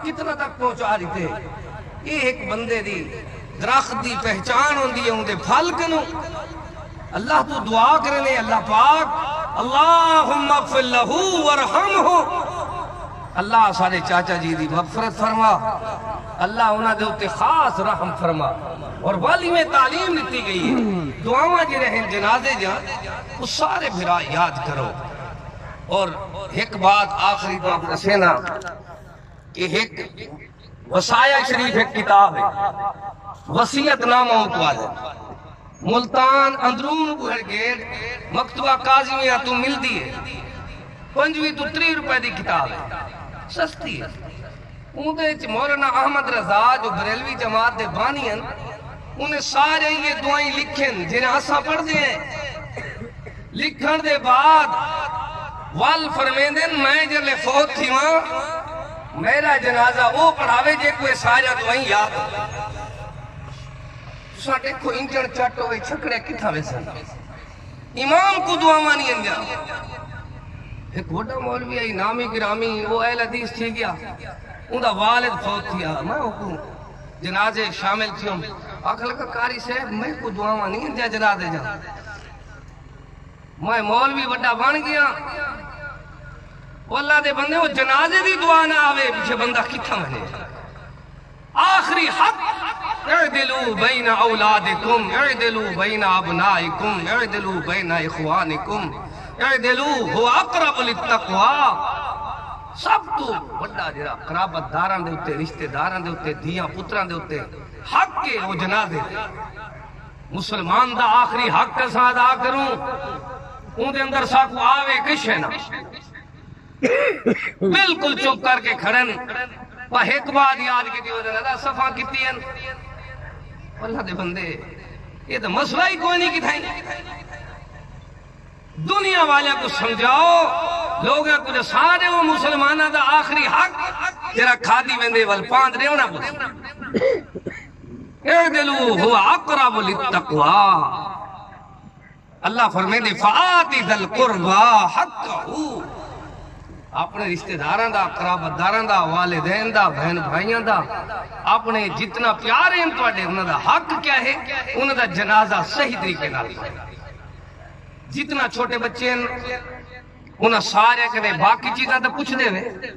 کتنا تک پہنچا دیتے یہ ایک بندے دی درخت دی پہچان ہوندی ہے ان دے پھل کنوں اللہ تو دعا کرنے اللہ پاک اللہم اغفر لہو ورحمہ اللہ سارے چاچا جی دی مغفرت فرما اللہ انہاں دے اتے خاص رحم فرما اور والی میں تعلیم دیتی گئی ہے دعاواں جی رہیں جنازے جان اس سارے بھرا یاد کرو اور ایک بات آخری تو آپ رسینا کہ ایک وصایا شریف ایک کتاب ہے وصیت نامہ اتوال ہے ملتان اندرون گوھر گیٹ مکتبہ قاضی میں تو مل دیئے 25-30 روپے دی کتاب ہے سستی ہے انہیں مولانا احمد رضا جو بریلوی جماعت دے بانی ہیں انہیں سارے یہ دعائیں لکھیں جنہیں آسا پڑھ دیں لکھن دے بعد وال فرمیدن میں جلے فوت تھی وہاں میرا جنازہ وہ پڑھاوے جے کوئی سارا دعائیں یاد ساں دیکھو انجن چٹ ہوئے چھکڑے کتھا ویسن امام کو دعا مانی انجا ایک وڈا مولوی ہے نامی گرامی وہ اہل حدیث تھی گیا اندھا والد فوت تھیا میں کو جنازے شامل تھیوں آکھا لگا کاری صاحب میں کو دعا مانی انجا جنازے جا میں مولوی وڈا بن گیا وہ اللہ دے بندے وہ جنازے دی دعا نہ آوے پیچھے بندہ کتھا منے آخری حق اعدلوا بین اولادکم اعدلوا بین ابنائکم اعدلوا بین اخوانکم اعدلوا ہوا اقرب للتقوی سب تو بڑا جرا قرابت داران دے ہوتے رشتہ داران دے ہوتے دیاں پتران دے ہوتے حق کے وہ جنازے مسلمان دا آخری حق کا سادا کروں ان دے اندر ساکو آوے کش ہے نا بالکل چپ کر کے کھڑن وہ ایک بات یاد کی دیو جنازہ صفحہ کتی ہیں اللہ دے بندے یہ تو مسئلہ ہی کوئی نہیں کی تھائیں دنیا والے کو سمجھاؤ لوگوں کو جو سارے وہ مسلمانہ دا آخری حق جرا کھادی ویندے والپاند رہے ہونا پوچھ اعدلوا ہوا اقرب للتقوی اللہ فرمیدے فآتی ذل قربا حقہو اپنے رشتہ داران دا قرابت داران دا والدین دا بہن بھائیان دا اپنے جتنا پیارے ہیں تو اڈے انہوں دا حق کیا ہے انہوں دا جنازہ صحیح طریقے نہ جتنا چھوٹے بچے ہیں انہوں سارے کنے باقی چیزیں تو پوچھ دے ہوئے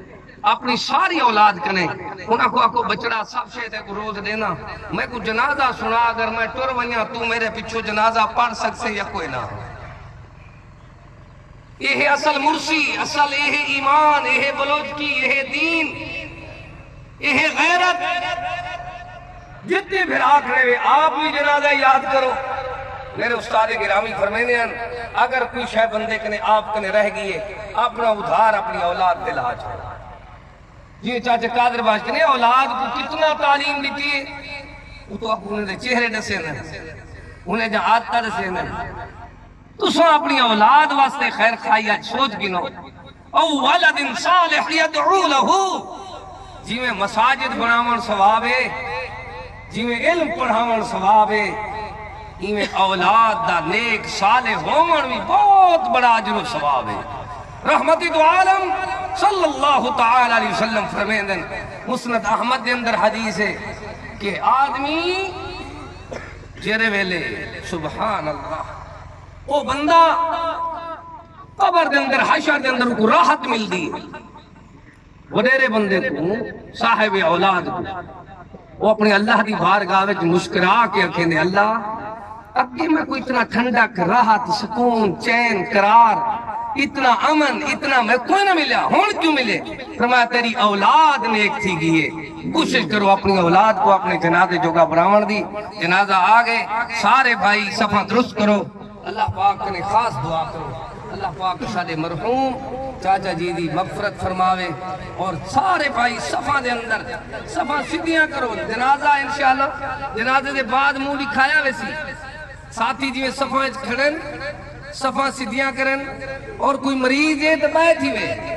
اپنی ساری اولاد کنے انہوں کو آکو بچڑا سب شیطے کو روز دینا میں کو جنازہ سنا اگر میں ٹور ونیا تو میرے پچھو جنازہ پڑھ سکتے یا کوئی نہ یہ اصل مرسی اصل یہ ایمان یہ بلوچ کی یہ دین یہ غیرت جتنے پھر آکھ رہے ہوئے آپ بھی جنازہ یاد کرو میرے استاد گرامی فرمینے ہیں اگر کوئی شے بندے کنے آپ کنے رہ گئے اپنا ادھار اپنی اولاد دل آج جی چاچے قادر باش کنے اولاد کو کتنا تعلیم دیتی ہے وہ تو آپ انہیں چہرے ڈسے نا انہیں جہاں آتا ڈسے نا تو سو اپنی اولاد واسطے خیر خواہی آج سوچ گنو او ولد صالح یدعو لہو جی میں مساجد بناون ثواب ہے جی میں علم پڑھاون ثواب ہے جی میں اولاد دا نیک صالح ہومن بھی بہت بڑا اجر و ثواب ہے رحمتی دو عالم صلی اللہ تعالی علیہ وسلم فرمیدن مسند احمد دے اندر حدیث ہے کہ آدمی جرے ویلے سبحان اللہ وہ بندہ قبر دے اندر حشر دے اندر کو راحت مل دی وڈیرے بندے کو صاحب اولاد کو وہ اپنے اللہ دی بارگاہ وچ مسکرا کے رکھیں دے اللہ اگے میں کوئی اتنا ٹھنڈک راحت سکون چین قرار اتنا امن اتنا میں کوئی نہ ملیا ہون کیوں ملے فرمایا تیری اولاد نیک تھی گئی ہے کوشش کرو اپنی اولاد کو اپنے جنازے جوگا براون دی جنازہ آگے سارے بھائی صفحہ درست کرو اللہ پاک نے خاص دعا کرو اللہ پاک سارے مرحوم چاچا جی دی مغفرت فرماوے اور سارے بھائی صفحہ دے اندر صفحہ سدھیاں کرو جنازہ انشاءاللہ جنازے دے بعد منہ دکھایا ویسی ساتھی جی میں صفحہ کھڑن صفحہ سدھیاں کرن اور کوئی مریض ہے تو بیٹھی ہوئے